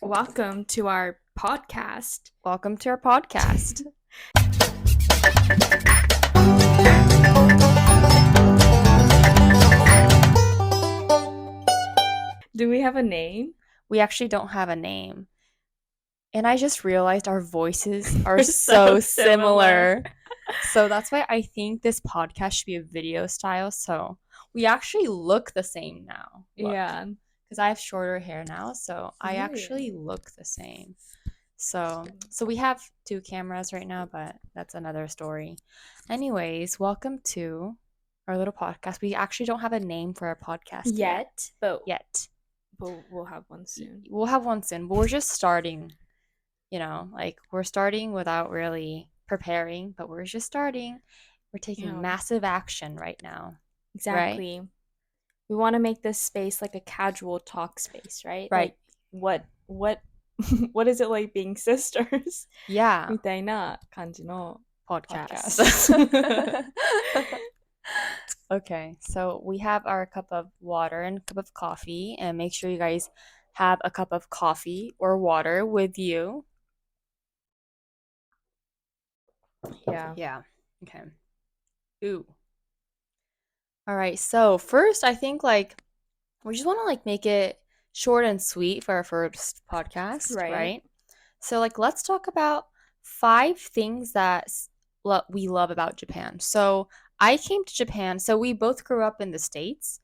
Welcome to our podcast. Welcome to our podcast. Do we have a name? We actually don't have a name. And I just realized our voices are so similar. So that's why I think this podcast should be a video style. So we actually look the same now. Yeah. Because I have shorter hair now, so I Really? actually look the same. So we have two cameras right now, but that's another story. Anyways, welcome to our little podcast. We actually don't have a name for our podcast yet. But we'll have one soon. We'll have one soon, but we're just starting. We're starting without really preparing, but we're just starting. We're taking massive action right now. Exactly. Right? We want to make this space like a casual talk space, right? Right. Like, what is it like being sisters? Yeah. みたいな感じの podcast. Okay, so we have our cup of water and cup of coffee, and make sure you guys have a cup of coffee or water with you. Yeah. Okay. Ooh. All right. So first, I think we just want to make it short and sweet for our first podcast, right? So let's talk about 5 things that we love about Japan. So I came to Japan. So we both grew up in the States,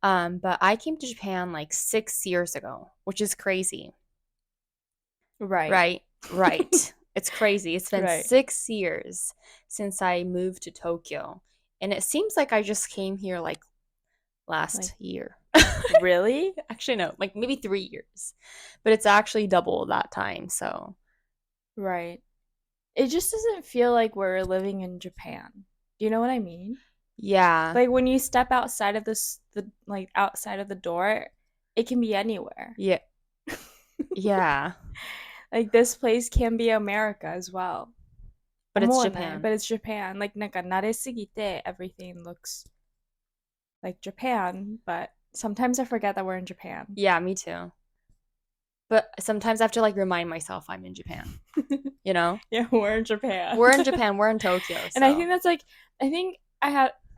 but I came to Japan 6 years ago, which is crazy. Right. It's crazy. It's been 6 years since I moved to Tokyo. And it seems like I just came here last year. Really? Actually, no, maybe 3 years. But it's actually double that time, so. Right. It just doesn't feel like we're living in Japan. Do you know what I mean? Yeah. When you step outside of outside of the door, it can be anywhere. Yeah. Yeah. This place can be America as well. But it's Japan. But it's Japan. なんか慣れすぎて everything looks like Japan, but sometimes I forget that we're in Japan. Yeah, me too. But sometimes I have to remind myself I'm in Japan. You know? Yeah, we're in Japan. We're in Japan. We're in Tokyo. So. And I think that's I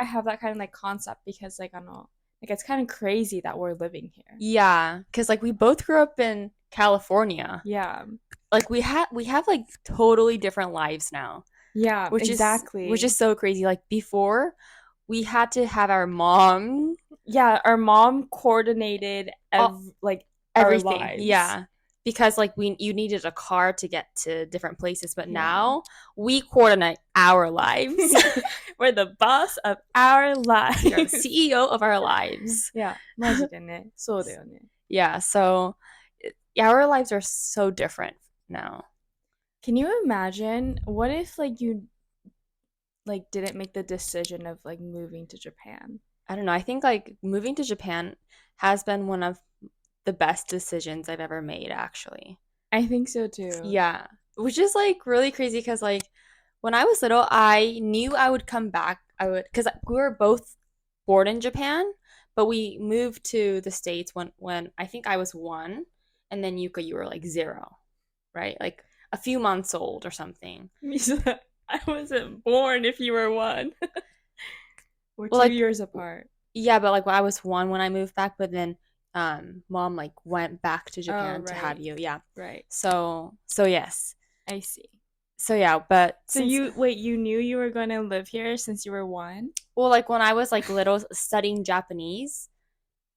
have that kind of concept because I don't know. It's kind of crazy that we're living here. Yeah, because we both grew up in California. Yeah. We have totally different lives now. Yeah, exactly. Which is so crazy. Before, we had to have our mom. Yeah, our mom coordinated everything. Our lives. Yeah, because you needed a car to get to different places, but now we coordinate our lives. We're the boss of our lives. We're the CEO of our lives. Yeah, マジでね。そうだよね。Yeah, so our lives are so different now. Can you imagine what if you didn't make the decision of moving to Japan? I don't know. I think moving to Japan has been one of the best decisions I've ever made, actually. I think so too. Yeah, which is really crazy because when I was little, I knew I would come back. Because we were both born in Japan, but we moved to the States when I think I was 1, and then Yuka, you were 0, right? A few months old or something. Misa, I wasn't born if you were 1. We're 2 years apart. Yeah, but when I was 1 when I moved back, but then mom went back to Japan to have you. Yeah. Right. So yes. I see. So yeah, but you knew you were going to live here since you were 1? Well, when I was little studying Japanese,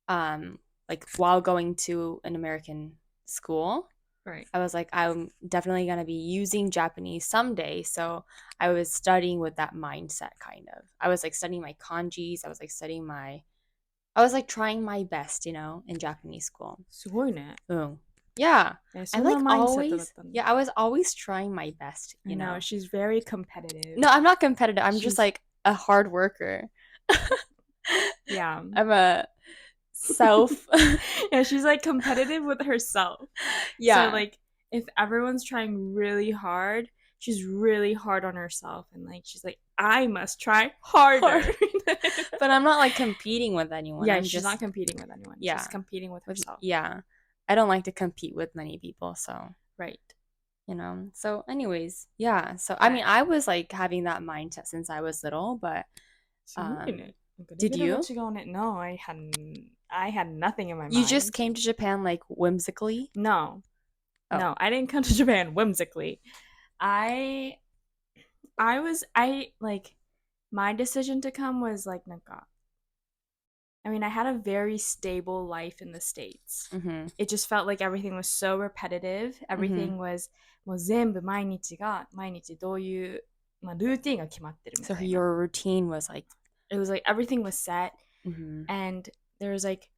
while going to an American school. Right. I was I'm definitely going to be using Japanese someday. So I was studying with that mindset, kind of. I was studying my kanjis. I was trying my best, in Japanese school. すごいね. Yeah. I was always trying my best, you know. She's very competitive. No, I'm not competitive. I'm just a hard worker. Yeah. I'm a self. Yeah, she's competitive with herself. Yeah. So if everyone's trying really hard, she's really hard on herself, and she's I must try harder. But I'm not competing with anyone. Yeah, she's not competing with anyone. Yeah. She's competing with herself. Yeah. I don't like to compete with many people, so Right. So anyways, yeah. So I But mean, I was like having that mindset since I was little, but すごいね。なんかレdid ベルが you? 違うね。No, I had nothing in my You just mind. came to Japan like whimsically? No, Oh. no, I didn't come to Japan whimsically. I I like my decision to come was like なんか I mean, I had a very stable life in the States. Mhm. It just felt like everything was so repetitive. Mhm. Everything was もう全部毎日が毎日どういう、まあ、ルーティンが決まってるみ So たいな。your routine was like It was like everything was set mhm. and there was like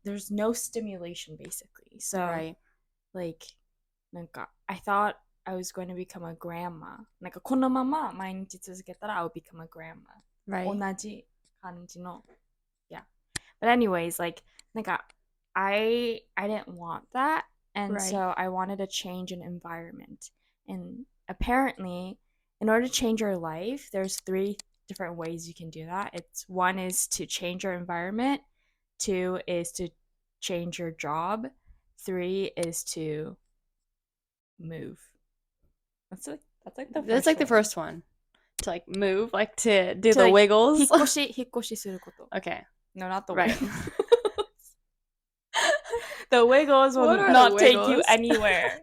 there's no stimulation basically. So Right. like なんか I thought I was going to become a grandma. なんかこのまま毎日続けたら I'll become a grandma. Right. 同じ感じの yeah. But anyways, like I didn't want that, and Right. so I wanted to change an environment. And apparently, in order to change your life, there's three different ways you can do that. It's one is to change your environment, two is to change your job, three is to move. That's like the That's first like the one. first one. To like move, like to do To the like wiggles. 引っ越しすること。 Okay. No, not the Right. wiggles. The wiggles What will are the not take you wiggles? anywhere.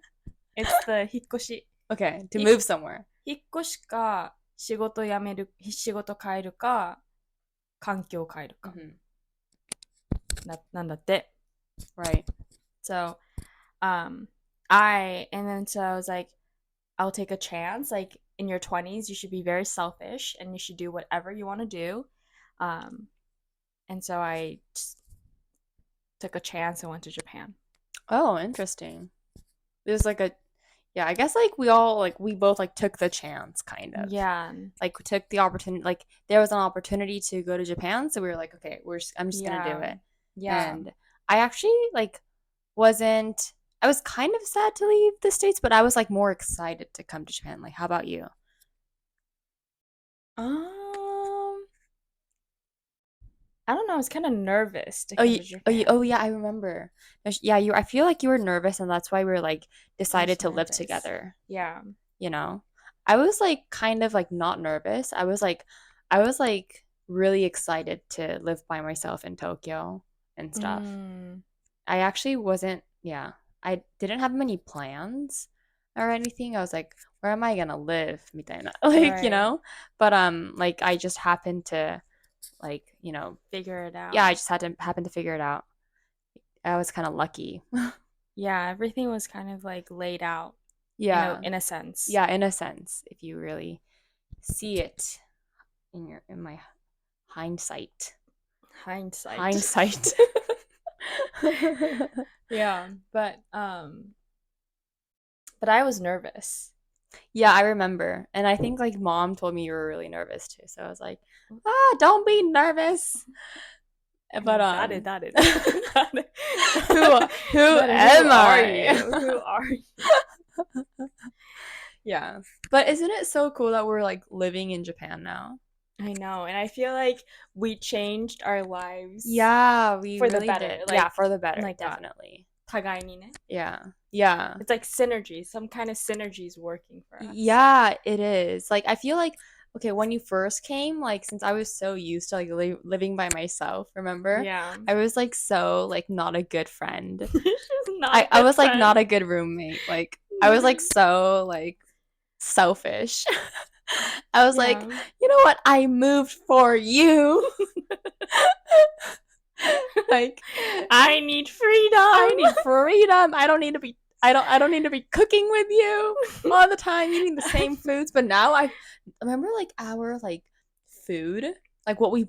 It's the 引っ越し。Okay, to move somewhere. 引っ越しか、仕事辞める、仕事変えるか、環境変えるか。Mhm. なんだって。Right. So, and then so I was like, I'll take a chance. Like in your 20s, you should be very selfish and you should do whatever you want to do. And so I just took a chance and went to Japan. Oh, interesting. There's like a yeah, I guess like we both like took the chance kind of. Yeah. Like took the opportunity like there was an opportunity to go to Japan, so we were like, okay, I'm just gonna do Yeah. it. Yeah. And I actually like wasn't I was kind of sad to leave the States, but I was like more excited to come to Japan. Like, how about you? I don't know. I was kind of nervous to come to Oh Japan. yeah, I remember. Yeah, you. I feel like you were nervous, and that's why we were like I was decided to live nervous. together. Yeah. You know, I was like kind of like not nervous. I was like really excited to live by myself in Tokyo and stuff. Mm, I actually wasn't. Yeah, I didn't have many plans or anything. I was like, where am I gonna live? みたいな. Like, right. but like I just happened to like, Figure it yeah, I out. just had to happen to figure it out. I was kind of lucky. Yeah, everything was kind of like laid out Yeah. in a sense. Yeah, in a sense, if you really see it in my hindsight. Hindsight. Hindsight. Yeah, but I was nervous. Yeah, I remember. And I think like mom told me you were really nervous too. So I was like, don't be nervous. But that is who am I? Who are you? Yeah. But isn't it so cool that we're like living in Japan now? I know, and I feel like we changed our lives. Yeah, we for the really better. did. Like, Yeah, for the better, like definitely. 互いにね. Yeah. Yeah. It's like synergy. Some kind of synergy is working for us. Yeah, it is. Like I feel like okay, when you first came, like since I was so used to like living by myself, remember? Yeah. I was like so like not a good friend. She's not I was like friend. not a good roommate. Like I was like so like selfish. I was like, you know what? I moved for you. Like I need freedom. I need freedom. I don't need to be cooking with you all the time eating the same foods. But now I remember like our like food, like what we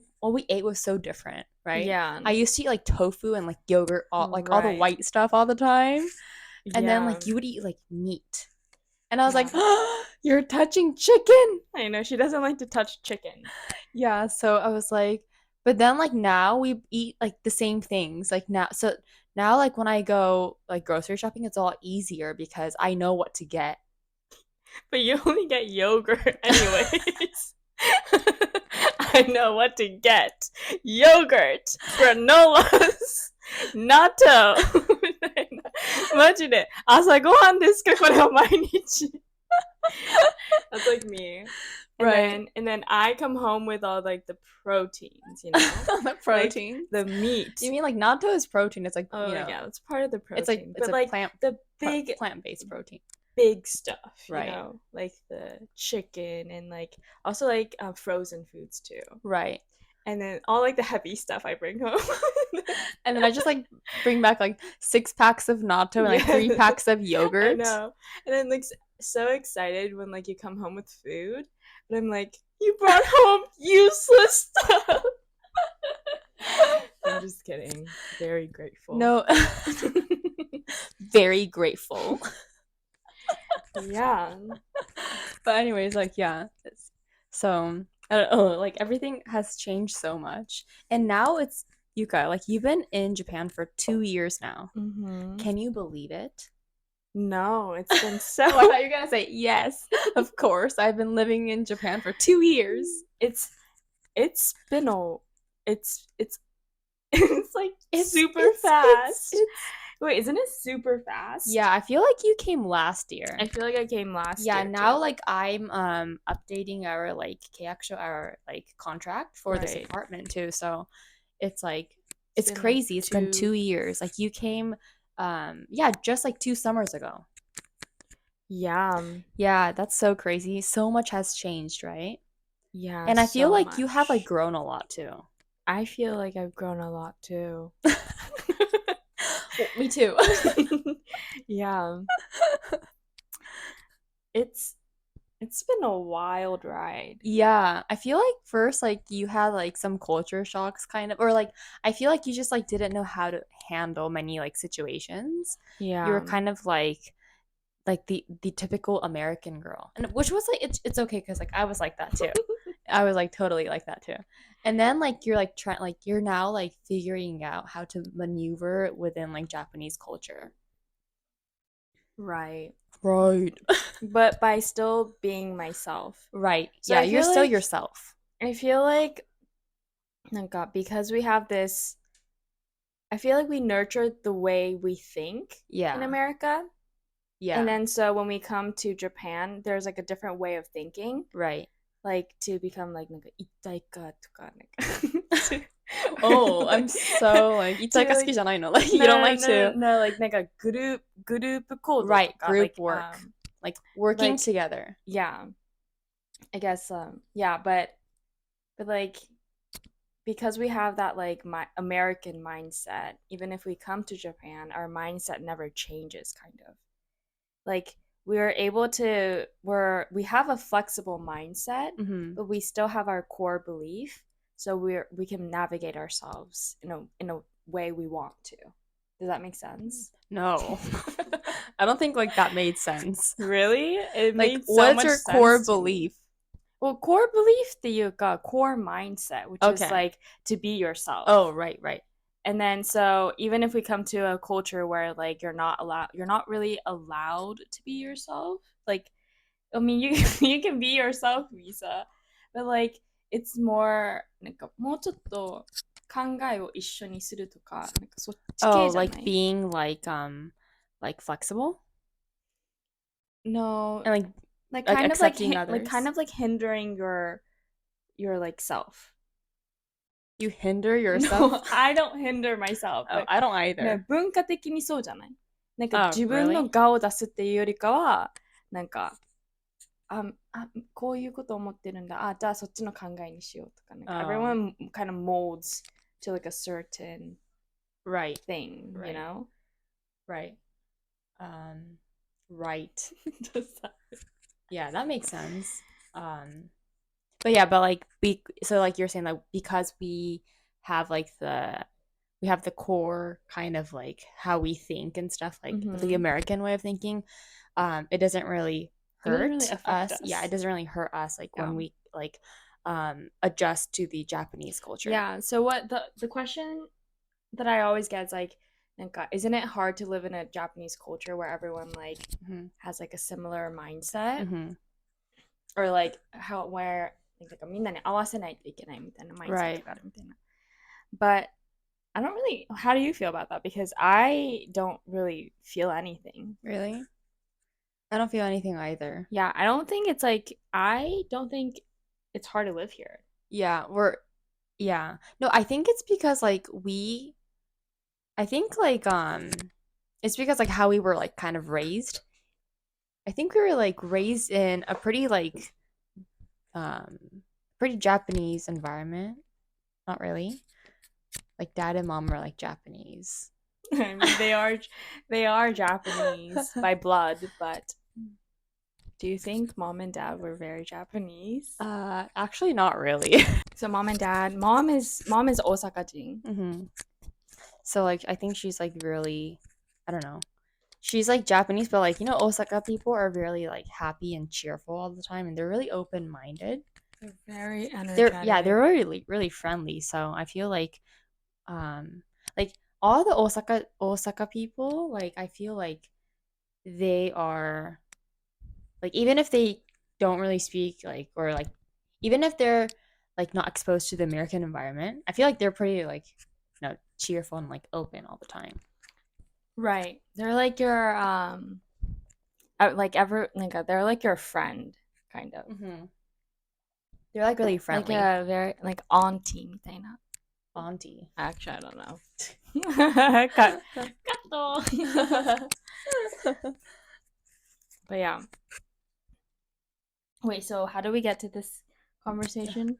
ate was so different, right? Yeah. I used to eat like tofu and like yogurt, all the Right. white stuff all the time. And then Yeah. like you would eat like meat. And I was Yeah. like, oh, you're touching chicken. I know she doesn't like to touch chicken. Yeah, so I was like, but then like now we eat like the same things. Like now like when I go like grocery shopping, it's all easier because I know what to get. But you only get yogurt anyways. I know what to get. Yogurt, granolas, natto みたいな。マジで。朝ごはんですかこれは毎日。That's like me. Right. And then I come home with all like the proteins, you know? The protein. Like the meat. You mean like natto is protein? It's like, Oh you know, yeah, it's part of the it's like protein. it's But a like the big plant-based protein. big stuff, you Right. know? Like the chicken and like also like frozen foods too. Right. And then all like the heavy stuff I bring home. And then I just like bring back like 6 packs of natto and like 3 packs of I yogurt. know. And then like so excited when like you come home with food. But I'm like, you brought home useless stuff. I'm just kidding. Very grateful. No. Very grateful. Yeah. But anyways, like yeah. So I don't know, like everything has changed so much. And now it's Yuka, like you've been in Japan for 2 years now. Mm-hmm. Can you believe it? No, it's been so. Oh, I thought you were gonna say yes. Of course, I've been living in Japan for 2 years. It's been a. It's it's like super fast. Wait, isn't it super fast? Yeah, I feel like you came last year. I feel like I came last year. Yeah, now too. like I'm updating our like keyakusho, our like contract for this Right. apartment too. So it's like it's been, crazy. like, It's been 2 years. Like you came yeah, just like 2 summers ago. Yeah. Yeah, that's so crazy. So much has changed, right? Yeah. And I feel so like you have like much. grown a lot too. I feel like I've grown a lot too. Well, me too. Yeah. It's been a wild ride. Yeah, I feel like first like you had like some culture shocks kind of, or like I feel like you just like didn't know how to handle many like situations. You were Yeah. kind of like the typical American girl. And which was like it's okay cuz like I was like that too. I was like totally like that too. And then like you're like trying like you're now like figuring out how to maneuver within like Japanese culture. Right. Right. But by still being myself. Right. So Yeah, I you're feel still like yourself. oh God, because we have this I feel like we nurture the way we think in Yeah. America. And Yeah. then so when we come to Japan, there's like a different way of thinking. Right. Like to become like 一体化とか Oh, I'm so like to 一体化好きじゃないの? Like you no, don't no, like no, to no, like グループ行動とか right group like work, like working like together. yeah, I guess yeah, but like because we have that like my American mindset, even if we come to Japan, our mindset never changes kind of. Like we have a flexible mindset, Mm-hmm. but we still have our core belief, so we can navigate ourselves in a way we want to. Does that make sense? No. I don't think like that made sense. Really? It Like made so what's much your sense core to me. belief? Well, core belief っていうか core mindset, which is Okay. like to be yourself. Oh, right, right. And then so even if we come to a culture where like you're not really allowed to be yourself, like I mean you you can be yourself, Misa, but like it's more なんかもうちょっと考えを一緒にするとか、なんかそっち Oh, 系じゃない？ like being like flexible? No, And like like kind of like accepting others. like kind of like hindering your like self. You hinder yourself? No, I don't hinder myself. Oh, I don't either. 文化的にそうじゃない？なんか Oh, 自分の really? 我を出すっていうよりかは、なんかこういうこと思ってるんだ。じゃあそっちの考えにしようとか。なんか everyone kind of molds to like a certain right thing, right. you know? Right. Right. Yeah, that makes sense. But yeah, but like so like you're saying like because we have the core kind of like how we think and stuff like the American way of thinking, it doesn't really hurt us. Yeah, it doesn't really hurt us like when we like adjust to the Japanese culture. Yeah. So what the question that I always get is like, isn't it hard to live in a Japanese culture where everyone like has like a similar mindset, or like how where like みんなに合わせないといけないみたいな mindset があるみたいな。But I don't really. How do you feel about that? Because I don't really feel anything. Really? I don't feel anything either. Yeah, I don't think it's like I don't think it's hard to live here. Yeah, yeah. No, I think it's because like I think like it's because like how we were like kind of raised. I think we were like raised in a um pretty Japanese environment. Not really. Like dad and mom are like Japanese. I mean, they are Japanese by blood, but do you think mom and dad were very Japanese? Actually not really. So mom and dad, mom is Osaka-jin. hmm So like I think she's like really I don't know. She's like Japanese, but like Osaka people are really like happy and cheerful all the time and they're really open-minded. They're very They're energetic. really really friendly. So I feel um like all the Osaka people, like I feel like they are like even if they don't really speak like or like even if they're like not exposed to the American environment, I feel like they're pretty like cheerful and like open all the time. Right. They're like your like ever like they're like your friend kind of. hmm They're like really Like friendly. a very like auntie みたいな. Auntie. Actually, I don't know. Cut. Cut. But yeah. Wait, so how do we get to this conversation?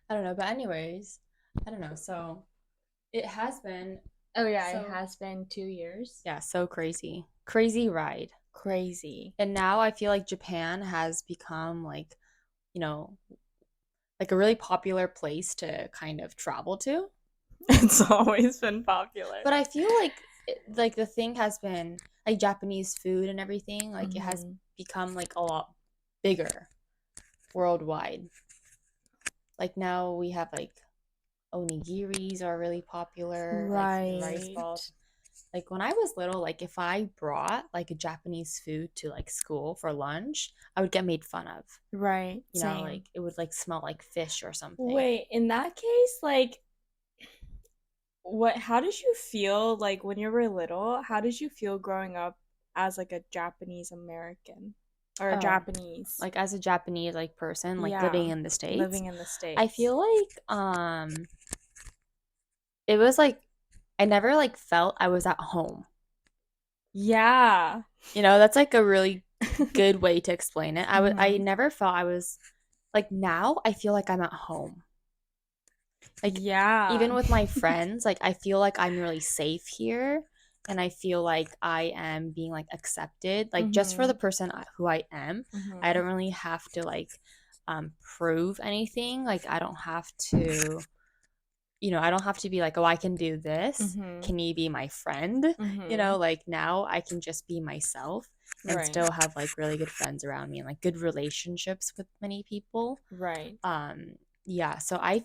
I don't know, but anyways, I don't know. So it has been Oh yeah, it so has been 2 years. yeah, so crazy. Crazy ride. Crazy. And now I feel like Japan has become like, you know, like a really popular place to kind of travel to. It's always been popular. But I feel like like the thing has been like Japanese food and everything, like it has Mm-hmm. become like a lot bigger worldwide. Like now we have like onigiris are really popular, like rice Right. balls. Like when I was little, like if I brought like a Japanese food to like school for lunch, I would get made fun of. Right. Like Same. it would like smell like fish or something. Wait, in that case, like how did you feel like when you were little? How did you feel growing up as like a Japanese American or a Oh, Japanese? like as a Japanese like person like Yeah, living in the States, living in the I States. feel like it was like I never like felt I was at home. Yeah. That's like a really good way to explain it. I Mm-hmm. never felt I was like now I feel like I'm at home. Like Yeah. even with my friends, like I feel like I'm really safe here and I feel like I am being like accepted like just for Mm-hmm. the person who I am. I Mm-hmm. don't really have to like prove anything. Like I don't have to I don't have to be like, "Oh, I can do this. Mm-hmm. Can you be my friend?" Mm-hmm. Like now I can just be myself and Right. still have like really good friends around me and like good relationships with many people. Right. Um yeah, so I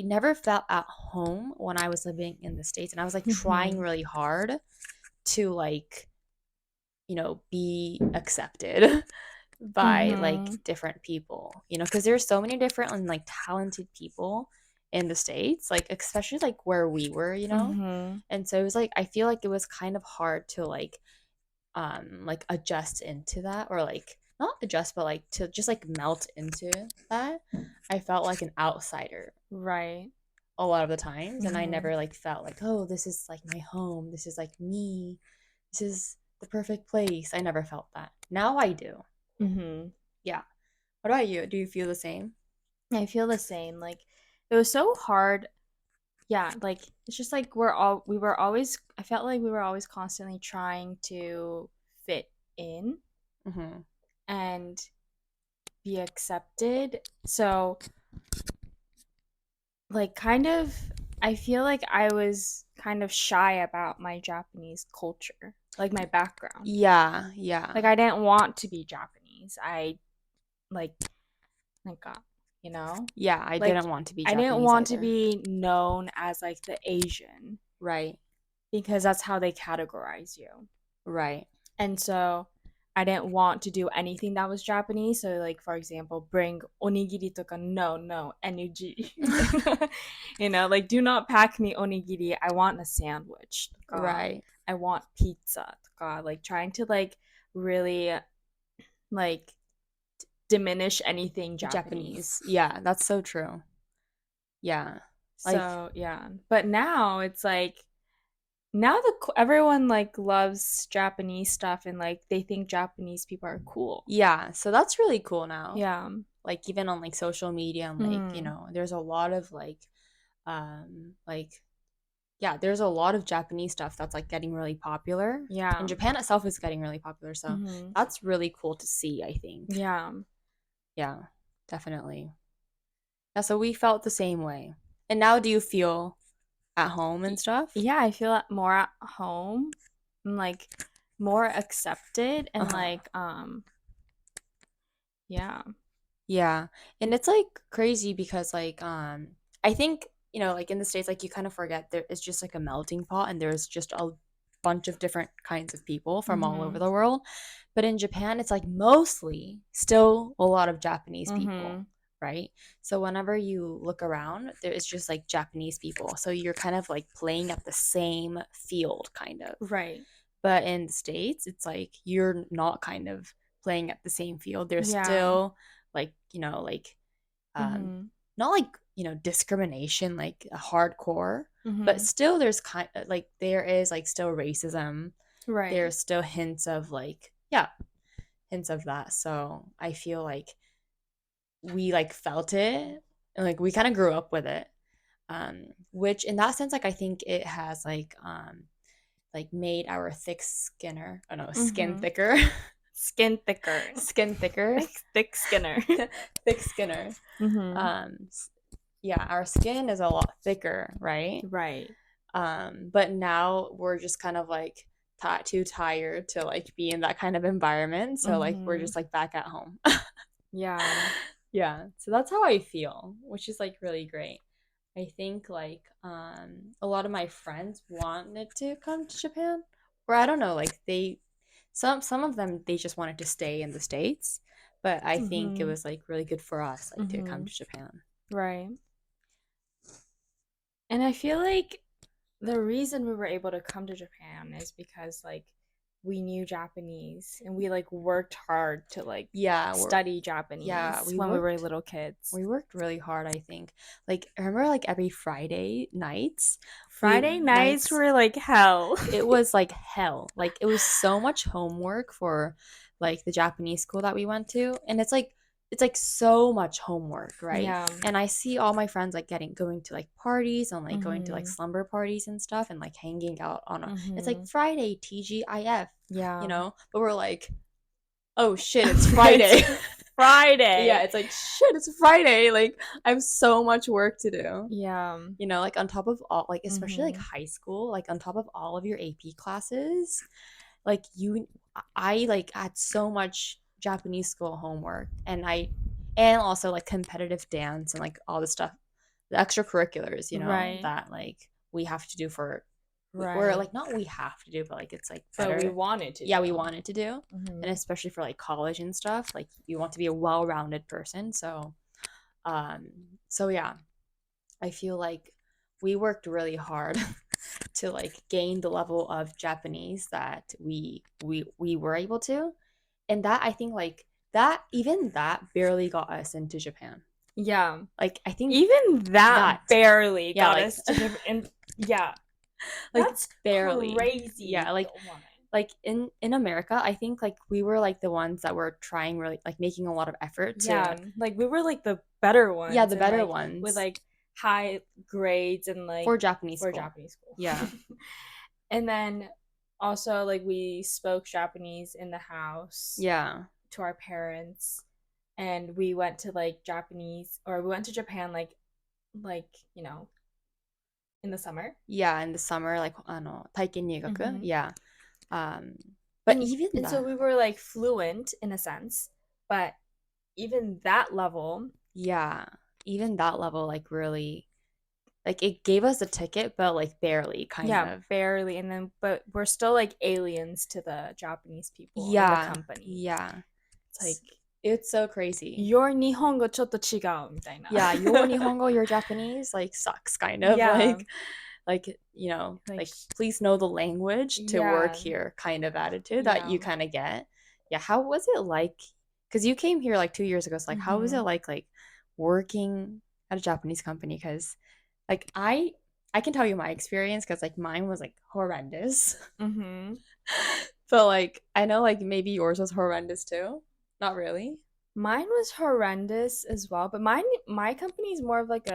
never felt at home when I was living in the States and I was like trying Mm-hmm. really hard to like, be accepted by like Mm-hmm. different people, because there's so many different and like talented people in the States, like especially like where we were. Mm-hmm. And so it was like I feel like it was kind of hard to like adjust into that or like not adjust but like to just like melt into that. I felt like an outsider Right. a lot of the times and I Mm-hmm. never like felt like, oh, this is like my home, this is like me, this is the perfect place. I never felt that. Now I do. Mm-hmm. Yeah. What about you? Do you feel the same? I feel the same. Like it was so hard. Yeah, like it's just like we were always I felt like we were always constantly trying to fit in Mm-hmm. and be accepted. So like kind of I feel like I was kind of shy about my Japanese culture, like my background. Yeah, yeah. Like I didn't want to be Japanese. I like like you know? Yeah, I Like didn't want to be I didn't Japanese want to either. be known as like the Asian Right, because that's how they categorize you. right. And so I didn't want to do anything that was Japanese. So, like, for example, bring onigiri toka, no, NG. Like, do not pack me onigiri. I want a sandwich. Toka. Right. I want pizza. Toka. Like, trying to, like, really, like, diminish anything Japanese. Japanese. Yeah, that's so true. Yeah. Like, So, yeah. But now it's like, now everyone like loves Japanese stuff and like they think Japanese people are cool. yeah, so that's really cool now. Yeah. Like even on like social media and like, Mm. there's a lot of like yeah, there's a lot of Japanese stuff that's like getting really popular. Yeah. And Japan itself is getting really popular, so Mm-hmm. that's really cool to see, I think. Yeah. Yeah, definitely. Yeah, so we felt the same way. And now do you feel at home and stuff? Yeah, I feel more at home and like more accepted and Uh-huh. like yeah. Yeah. And it's like crazy because like I think, like in the States like you kind of forget there is just like a melting pot and there's just a bunch of different kinds of people from all over Mm-hmm. the world. But in Japan it's like mostly still a lot of Japanese Mm-hmm. people, right? So whenever you look around, there is just like Japanese people. So you're kind of like playing at the same field kind of. Right. But in the States, it's like you're not kind of playing at the same field. There's Yeah. still like, um, Mm-hmm. not like, discrimination, like a hardcore, but Mm-hmm. still there's kind of like, there is like still racism. Right. There's still hints of like, yeah, hints of that. So I feel like we like felt it and like we kind of grew up with it. Which in that sense, like I think it has like made our thick skinner oh no skin Mm-hmm. thicker Skin thicker. skin thicker Thick skinner. thick skinner. Mm-hmm. um yeah, our skin is a lot thicker, right? Right. But now we're just kind of like too tired to like be in that kind of environment, so like we're Mm-hmm. just like back at home. Yeah. Yeah, so that's how I feel, which is like really great. I think like a lot of my friends wanted to come to Japan, or I don't know, like they some of them they just wanted to stay in the States, but I think it Mm-hmm. was like really good for us like to come Mm-hmm. to Japan. Right. And I feel like the reason we were able to come to Japan is because like we knew Japanese and we like worked hard to like Yeah, study yeah, Japanese when we were little kids. we worked really hard, I think. Like I remember like every Friday nights, we Friday nights nights were like hell. it was like hell. Like it was so much homework for like the Japanese school that we went to, and it's like so much homework, right? Yeah. And I see all my friends like going to like parties and like going to like Mm-hmm. slumber parties and stuff and like hanging out on it's like Mm-hmm. Friday TGIF, Yeah. but we're like, oh shit, it's It's Friday. Yeah, Friday. it's like shit, it's Friday. Like I have so much work to do. Yeah. Like on top of all, like especially like Mm-hmm. high school, like on top of all of your AP classes, like I like had so much Japanese school homework, and also like competitive dance and like all the stuff, the extracurriculars, Right. that like we have to do or Right. like not we have to do, but like it's like But we better. wanted to Yeah, we do. wanted to do, and Mm-hmm. especially for like college and stuff, like you want to be a well-rounded person. Um, so yeah, I feel like we worked really hard to like gain the level of Japanese that we were able to, and that I think like that even that barely got us into Japan. Yeah. Like I think Even that that barely yeah got like us to and yeah. like That's barely crazy. yeah like in America, I think like we were like the ones that were trying really like making a lot of effort to Yeah, like we were like the better yeah ones the and better like with ones like high grades and like for Japanese for school. Japanese school. Yeah. And then also like we spoke Japanese in the house Yeah. to our parents and we went to like Japanese or we went to Japan like, in the summer. Yeah, in the summer, like 体験入学. Mm-hmm. Yeah. Um, but and even and so that, we were like fluent in a sense, but even that level, yeah, even that level, like really, like it gave us a ticket, but like barely, kind Yeah, of. barely. And then, but we're still like aliens to the Japanese people in the Yeah, company. yeah. It's like, It's so crazy. your Nihongo ちょっと違うみたいな。Yeah, your Nihongo, your Japanese, like sucks, kind of Yeah. like you know, Like, like please know the language to work yeah. here, kind of attitude that Yeah. you kind of get. Yeah, how was it like? Because you came here like 2 years ago, so like, how was it Mm-hmm. like working at a Japanese company? Because like I can tell you my experience because like mine was like horrendous. Mm-hmm. But like I know like maybe yours was horrendous too. Not really. Mine was horrendous as well, but my company is more of like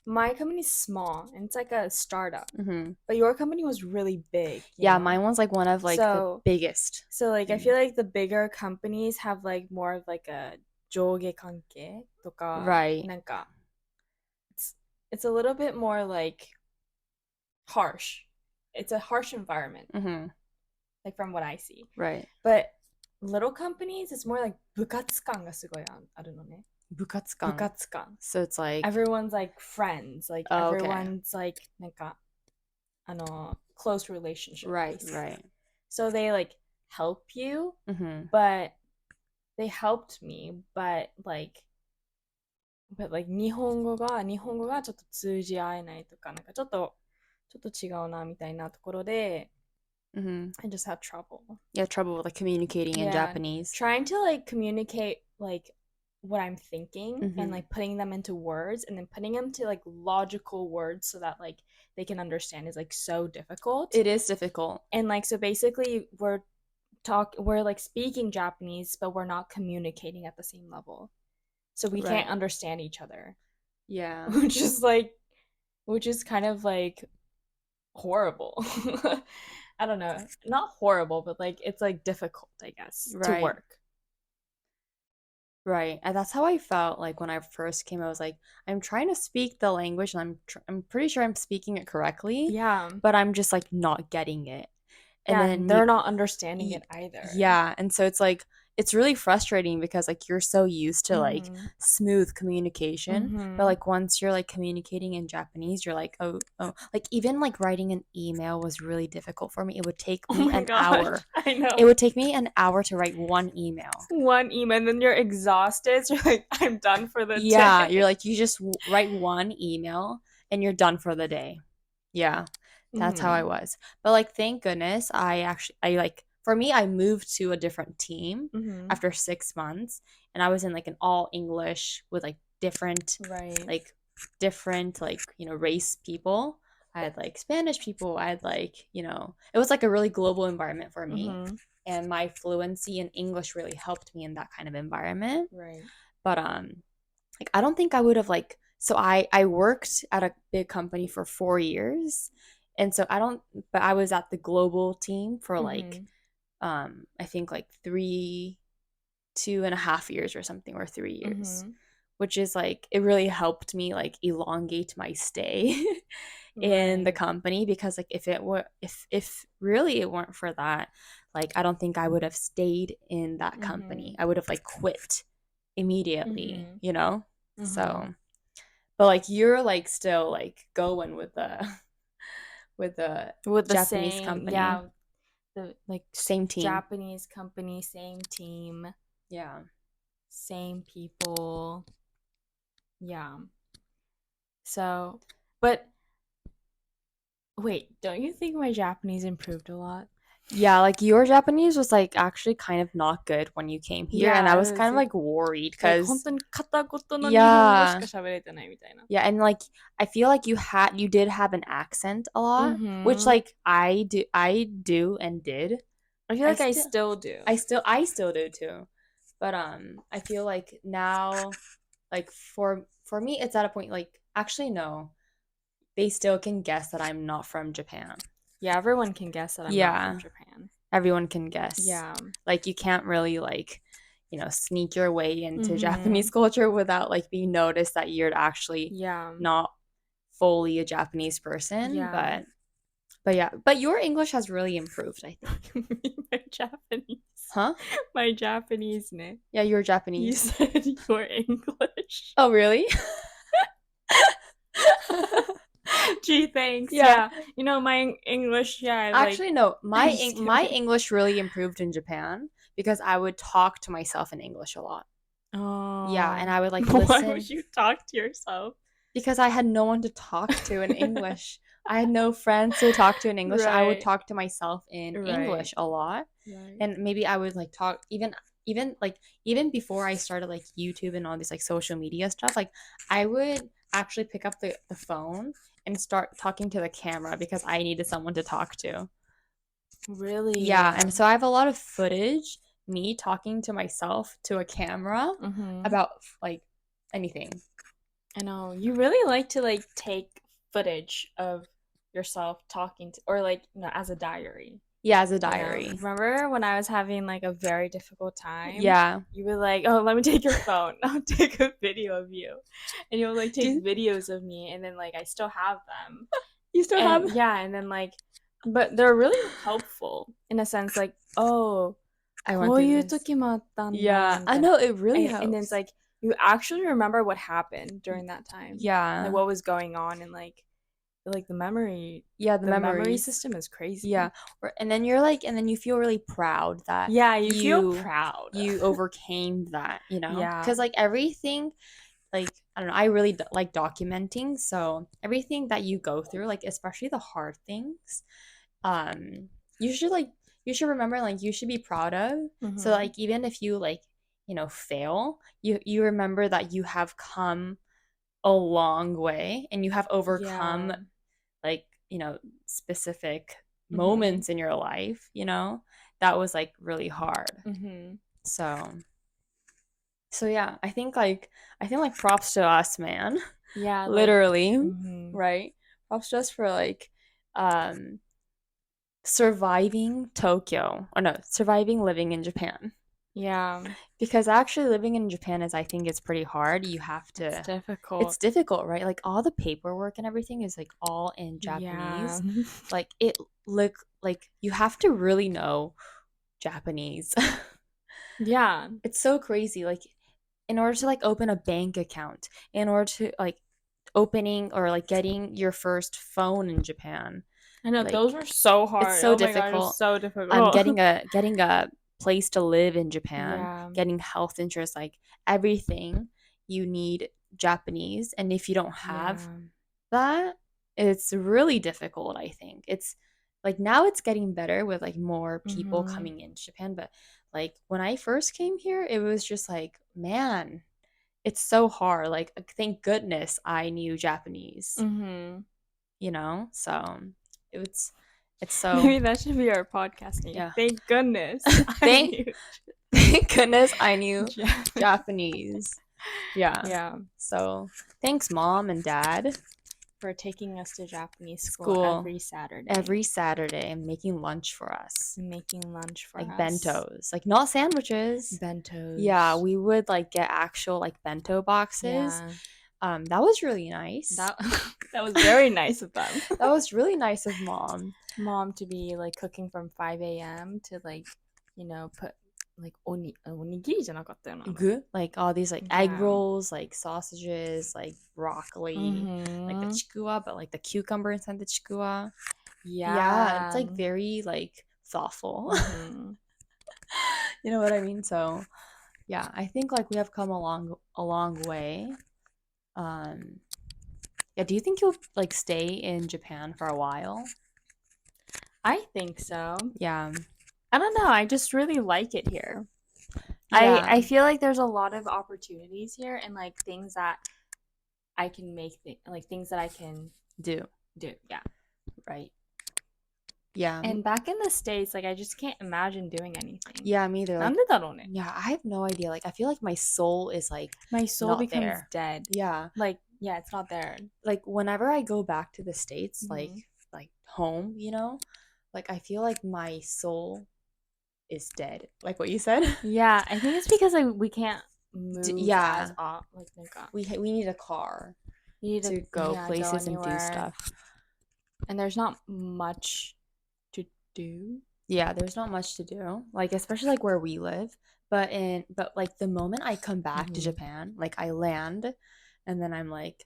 my company's small and it's like a startup. Hmm. But your company was really big, you Yeah, know? mine was like one of like the So biggest. so like I Mm. feel like the bigger companies have like more of like a 上下関係とか、Right. なんか it's a little bit more like harsh. It's a harsh environment, Hmm. like from what I see. Right. But little companies, it's more like 部活感がすごいあるのね。部 Bukatsukan. 活感。So it's like Everyone's like friends, like oh, okay. everyone's like なんかclose relationship. Right, right. So they like help you, Hmm. but they helped me, but like 日本語がちょっと通じ合えないとか、なんかちょっと違うなみたいなところで、Hmm. I just had trouble. You have trouble with like communicating in Yeah, Japanese. trying to like communicate like what I'm thinking and Hmm. like putting them into words and then putting them to like logical words so that like they can understand is like so difficult. It is difficult. And like so basically we're like speaking Japanese but we're not communicating at the same level. So we Right. can't understand each other. Yeah. Which is kind of like horrible. I don't know. Not horrible, but like it's like difficult, I guess, to Right. work. Right. And that's how I felt like when I first came. I was like, I'm trying to speak the language and I'm pretty sure I'm speaking it correctly, Yeah. but I'm just like not getting it. And Yeah, then and they're not understanding it either. yeah, and so it's like it's really frustrating because like you're so used to like Mm-hmm. smooth communication, but Mm-hmm. like once you're like communicating in Japanese, you're like oh like even like writing an email was really difficult for me. It would take Oh me my an gosh, hour. I know. It would take me an hour to write one email. One email, and then you're exhausted. So you're like, I'm done for the Yeah, you're day. like you just write one email and you're done for the day. Yeah. That's how I Mm-hmm. was. But like thank goodness I like for me I moved to a different team Mm-hmm. after 6 months and I was in like an all English with like Right. different like, you know, race people. I had like Spanish people. I had like, you know, it was like a really global environment for me. Mm-hmm. And my fluency in English really helped me in that kind of environment. Right. But like I don't think I would have like so I worked at a big company for 4 years and so I don't but I was at the global team for like Mm-hmm. I think like 2.5 years or something or 3 years, Mm-hmm. which is like it really helped me like elongate my stay in the Right. company because like if it were if really it weren't for that, like I don't think I would have stayed in that Mm-hmm. company. I would have like quit immediately, Mm-hmm. you know? Mm-hmm. So, but like you're like still like going with the with the With the Japanese same, company, yeah, the like same team. Japanese company, same team, Yeah. same people. Yeah. So, but wait, don't you think my Japanese improved a lot? Yeah, like your Japanese was like actually kind of not good when you came here, and I Yeah, was it kind was of like worried like 本 because 当に片言の日本語し yeah, か喋れてないみたいな。yeah, and like I feel like you did have an accent a lot, which Mm-hmm. like I do and did. I feel I like I still still do. I still do too. But I feel like now like for me it's at a point like actually no. They still can guess that I'm not from Japan. Yeah, everyone can guess that I'm not from Yeah, Japan. everyone can guess. Yeah. Like you can't really like, you know, sneak your way into Mm-hmm. Japanese culture without like being noticed that you're actually Yeah. not fully a Japanese person. Yeah. But yeah, but your English has really improved, I think. My Japanese. Huh? My Japanese ne. Yeah, you're You Japanese. said you're English. Oh, really? Gee, thanks. Yeah. Yeah. You know, my English, yeah, like Actually, no. I'm My just my kidding. English really improved in Japan because I would talk to myself in English a lot. Yeah, and Oh. I would like Why would listen you talk to yourself? because I had no one to talk to in English. I had no friends to talk to in English. I would Right. talk to myself in Right. English a lot. Right. And maybe I would like talk even before I started like YouTube and all these like social media stuff, like I would actually pick up the phone and start talking to the camera because I needed someone to talk to. Really? Yeah, and so I have a lot of footage, me talking to myself to a camera Mm-hmm. about like anything. I know. You really like to like take footage of yourself talking to, or like, as a diary. Yeah, as a You know, diary. remember when I was having like a very difficult time? Yeah. You were like, "Oh, let me take your phone. I'll take a video of you," and you'll like take Do videos of me, and then like I still have them, you still have? and yeah, and then like, but they're really helpful in a sense, like, oh, I went こういうthrough this. 時もあったんだ Yeah, み I たいな、know it really and then it's helps. like you actually remember what happened during that time, like Yeah. what was going on, and like Yeah, the the memory memories. system is crazy. Yeah. And then you're like and then you feel really proud that Yeah, you feel you proud. you overcame that, you know? Yeah. Cuz like everything like I don't know, I really like documenting, so everything that you go through, like especially the hard things, um you should like you should remember like you should be proud of. So Mm-hmm. like even if you like, fail, you remember that you have come a long way and you have overcome Yeah. like, specific Mm-hmm. moments in your life, that was like really hard. Mm-hmm. So yeah, I think like props to us, man. Yeah, like, Literally, mm-hmm. right? Props to us for like um surviving Tokyo. Or no, surviving living in Japan. Yeah, Because actually living in Japan is I think it's pretty hard. You have it's to difficult. it's difficult, right? Like all the paperwork and everything is like all in Yeah. Japanese. Like it look like you have to really know Japanese. Yeah. It's so crazy. Like in order to like open a bank account, in order to like opening or like getting your first phone in Japan, I know those like were so it's hard. so Oh my god, it was difficult. so difficult. Getting a place to live in Japan, Yeah. getting health insurance, like everything you need Japanese. And if you don't have Yeah. that, it's really difficult, I think. It's like now it's getting better with like more people Mm-hmm. coming into Japan, but like when I first came here, it was just like, man, it's so hard. Like thank goodness I knew Japanese, Mm-hmm. So it's so Maybe that should be our podcast name. yeah. Thank goodness I thank knew. thank goodness I knew Japanese. Japanese. Yeah. Yeah. So thanks mom and dad. For taking us to Japanese school School every Saturday every Saturday and making lunch for us. and making lunch for Like us. bentos. Like not sandwiches. Yeah, Bentos. we would like get actual like bento boxes. Yeah. That was really nice. That that was very nice of them. That was really nice of mom. Mom to be like cooking from 5 a.m. to like, put like onigiri じゃなかったよな。Good. Like all these like egg Yeah. rolls, like sausages, like broccoli, like the Mm-hmm. chikua, but like the cucumber inside the chikua. Yeah, it's Yeah. like very like thoughtful. Mm-hmm. You know what I mean? So yeah, I think like we have come a long way. Yeah, do you think you'll like stay in Japan for a while? I think so. Yeah. I don't know. I just really like it here. Yeah. I feel like there's a lot of opportunities here and like things that I can like things that I can do. do. Yeah. Right. Yeah. And back in the States, like I just can't imagine doing anything. Yeah, me either. Like, なんでだろうね? yeah, I have no idea. Like I feel like my soul is like My soul not becomes there. dead. Yeah. Like, yeah, it's not there. Like whenever I go back to the States, Mm-hmm. like home, like I feel like my soul is dead. Like what you said. Yeah, I think it's because like we can't move Yeah. as off. Like, We need a car you need to go go places and do anywhere. stuff. And there's not much to do. Yeah, there's not much to do. Like especially like where we live. But like the moment I come back to Mhm. Japan, like I land and then I'm like,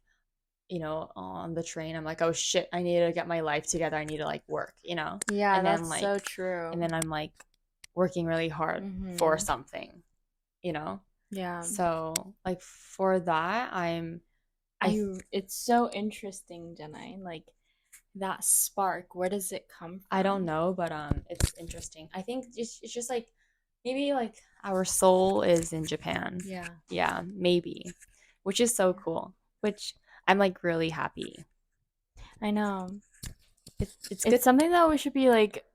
on the train, I'm like, oh shit, I need to get my life together. I need to like work, Yeah, and then that's like, so true. and then I'm like working really hard for something, Yeah. So like for that, it's so interesting, Jenai. Like that spark, where does it come from? I don't know, but it's interesting. I think it's just like maybe like our soul is in Japan. Yeah, maybe, which is so cool. Which I'm like really happy. I know. It's good. It's something that we should be like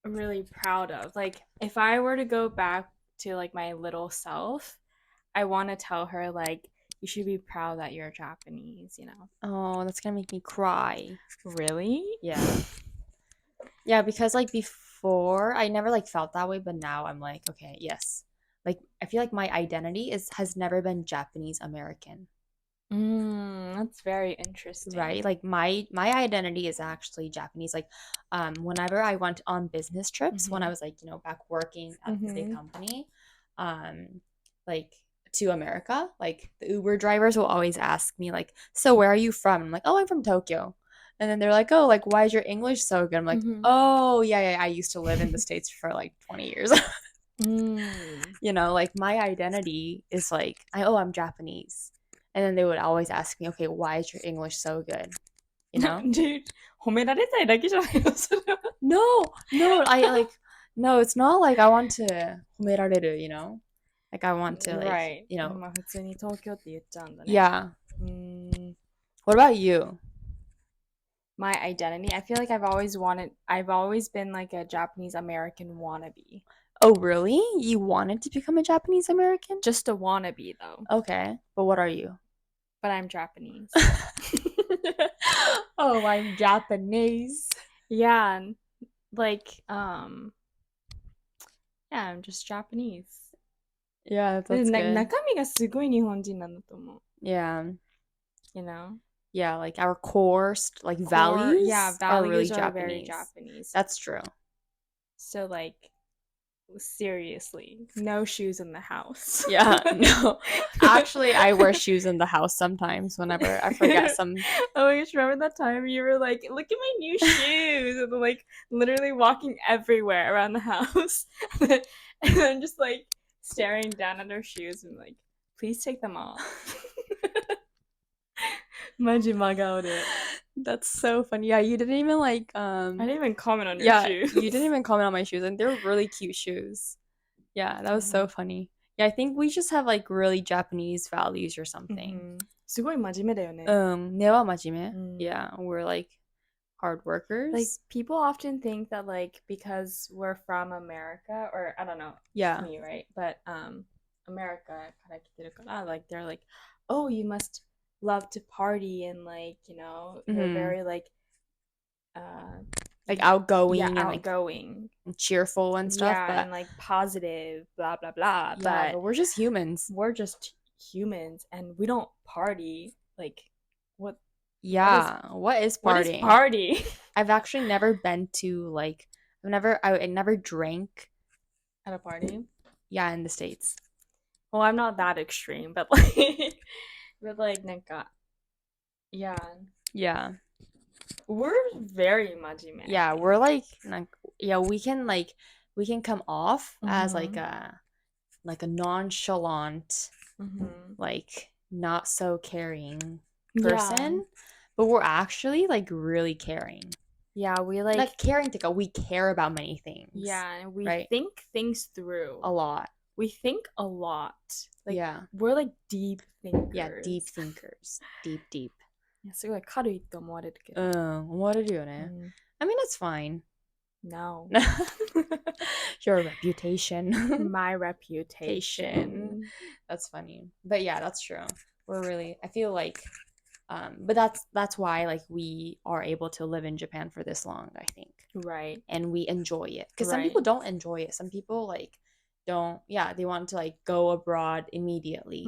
really proud of. Like if I were to go back to like my little self, I want to tell her like you should be proud that you're Japanese, Oh, that's gonna make me cry. Really? Yeah. Yeah, because like before I never like felt that way, but now I'm like, okay, yes. Like I feel like my identity has never been Japanese American. That's very interesting. Right? Like my identity is actually Japanese. Like whenever I went on business trips when I was like, back working at the big company, like to America, like the Uber drivers will always ask me like, "So where are you from?" I'm like, "Oh, I'm from Tokyo." And then they're like, "Oh, like why is your English so good?" I'm like, "Oh, yeah, I used to live in the States for like 20 years." Like my identity is like, I'm Japanese. And then they would always ask me, "Okay, why is your English so good?" Dude, 褒められたいだけじゃないのそれは。No, I like no, it's not like I want to 褒められる, Like I want to like, Right. まあ普通に東京って言っちゃうんだね。Yeah. What about you? My identity, I feel like I've always been like a Japanese American wannabe. Oh, really? You wanted to become a Japanese American? Just a wannabe though. Okay. But what are you? But I'm Japanese. Oh, I'm Japanese. Yeah. Like, yeah, I'm just Japanese. Yeah, that's good. 中身がすごい日本人なんだと思う。Yeah. Yeah, like our like values, are really very Japanese. That's true. So like seriously, no shoes in the house. Yeah, no. Actually, I wear shoes in the house sometimes whenever I forget some. Oh my gosh, remember that time you were like, look at my new shoes, and like literally walking everywhere around the house, and then just like staring down at her shoes and like, please take them off. That's so funny. Yeah, you didn't even like I didn't even comment on your shoes. You didn't even comment on my shoes, and they're really cute shoes. Yeah, that was so funny. Yeah, I think we just have like really Japanese values or something. すごい真面目だよね。根は真面目. Yeah, we're like hard workers. Like people often think that like because we're from America, or I don't know, yeah, me, right? But America から来てるから、like they're like, oh, you must love to party and like, you're very like outgoing, yeah, and outgoing, and cheerful and stuff, yeah, but and like positive, blah blah blah. Yeah, but we're just humans. We're just humans, and we don't party. Like, what? Yeah, what is partying? What is party? I've actually never been to like I never drank at a party. Yeah, in the States. Well, I'm not that extreme, but like, nanka, yeah. Yeah. We're very majime. Yeah, we're like, we can come off as like a nonchalant, like not so caring person, but we're actually like really caring. Yeah, we like not caring to go. We care about many things. Yeah, and we think things through a lot. We think a lot. Like, yeah, we're like deep thinkers. Yeah, deep thinkers. deep. すごい軽いって思われるけど。思われるよね。I mean, it's fine. No. Your reputation. My reputation. That's funny. But yeah, that's true. I feel like, but that's why like we are able to live in Japan for this long, I think. Right. And we enjoy it. Because some people don't enjoy it. Some people like don't, they want to like go abroad immediately.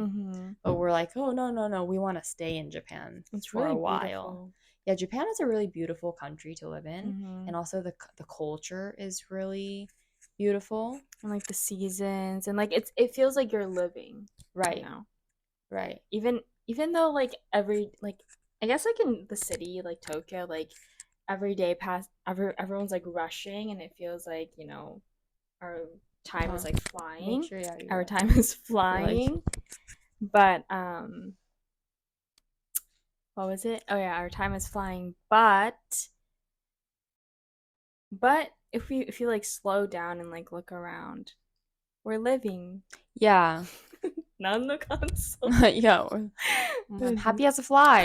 But we're like, oh, no, we want to stay in Japan for a while. Beautiful. Yeah, Japan is a really beautiful country to live in, and also the culture is really beautiful, and like the seasons, and like it feels like you're living right now. Right. Even though like I guess like in the city, like Tokyo, like every day everyone's like rushing, and it feels like, our time is like Make flying. sure, yeah, Our you're time is like, flying. But what was it? Oh yeah, our time is flying. But if you like slow down and like look around, we're living. yeah. Not the console. Yeah. I'm happy as a fly.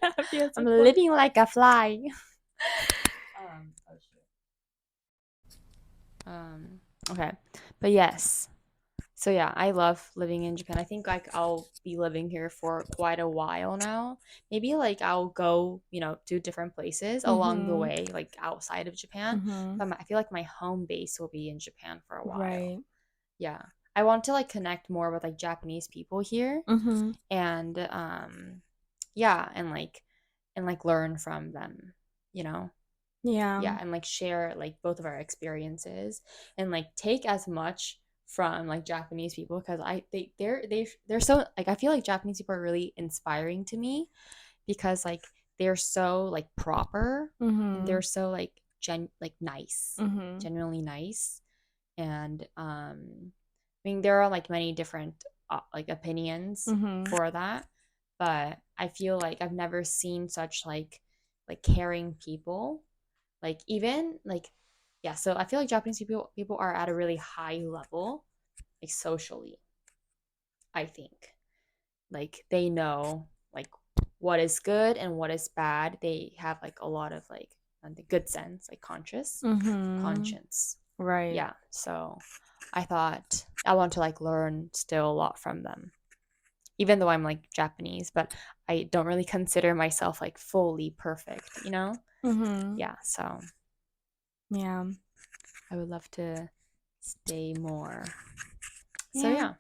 Happy as I'm a fly. living like a fly. Oh shit. Okay. But yes. So yeah, I love living in Japan. I think like I'll be living here for quite a while now. Maybe like I'll go, to different places along the Mhm. way, like outside of Japan. Mhm. But I feel like my home base will be in Japan for a while. Right. Yeah. I want to like connect more with like Japanese people here Mhm. and yeah, and like learn from them, you know. Yeah. Yeah, and like share like both of our experiences and like take as much from like Japanese people because they're so like I feel like Japanese people are really inspiring to me because like they're so like proper and they're Mhm. so like nice, Mhm. genuinely nice. And I mean there are like many different like opinions Mhm. for that, but I feel like I've never seen such like caring people, like even like yeah. So I feel like Japanese people are at a really high level, like socially. I think like they know like what is good and what is bad. They have like a lot of like the good sense, like Mhm. conscience. Right. Yeah. So I thought I want to like learn still a lot from them, even though I'm like Japanese, but I don't really consider myself like fully perfect. Mhm. Yeah. So Yeah. I would love to stay more. So Yeah. yeah.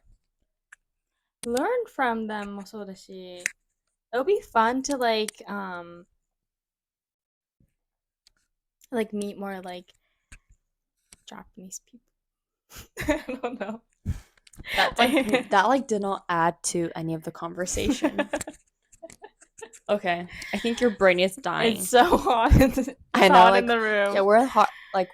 Learn from them もそうだし、it'll be fun to like meet more like Japanese people. I don't know. That did not add to any of the conversation. Okay. I think your brain is dying. It's so hot. It's I know, hot in like, the yeah, room.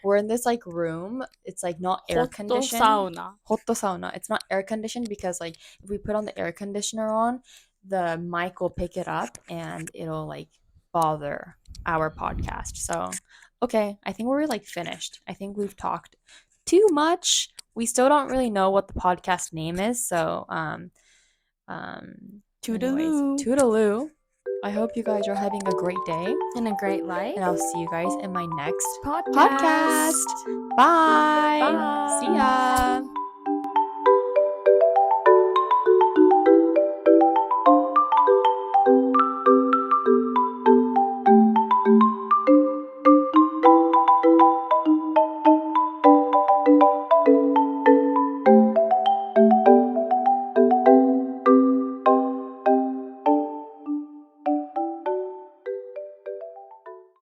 we're in this like room. It's like not air Hotto conditioned. sauna. Hotto sauna. It's not air conditioned because like if we put on the air conditioner on, the mic will pick it up and it'll like bother our podcast. So, okay, I think we're like finished. I think we've talked too much. We still don't really know what the podcast name is, so anyways, Toodaloo. toodaloo. I hope you guys are having a great day, And a great life. and I'll see you guys in my next Podcast. podcast. Bye. Bye.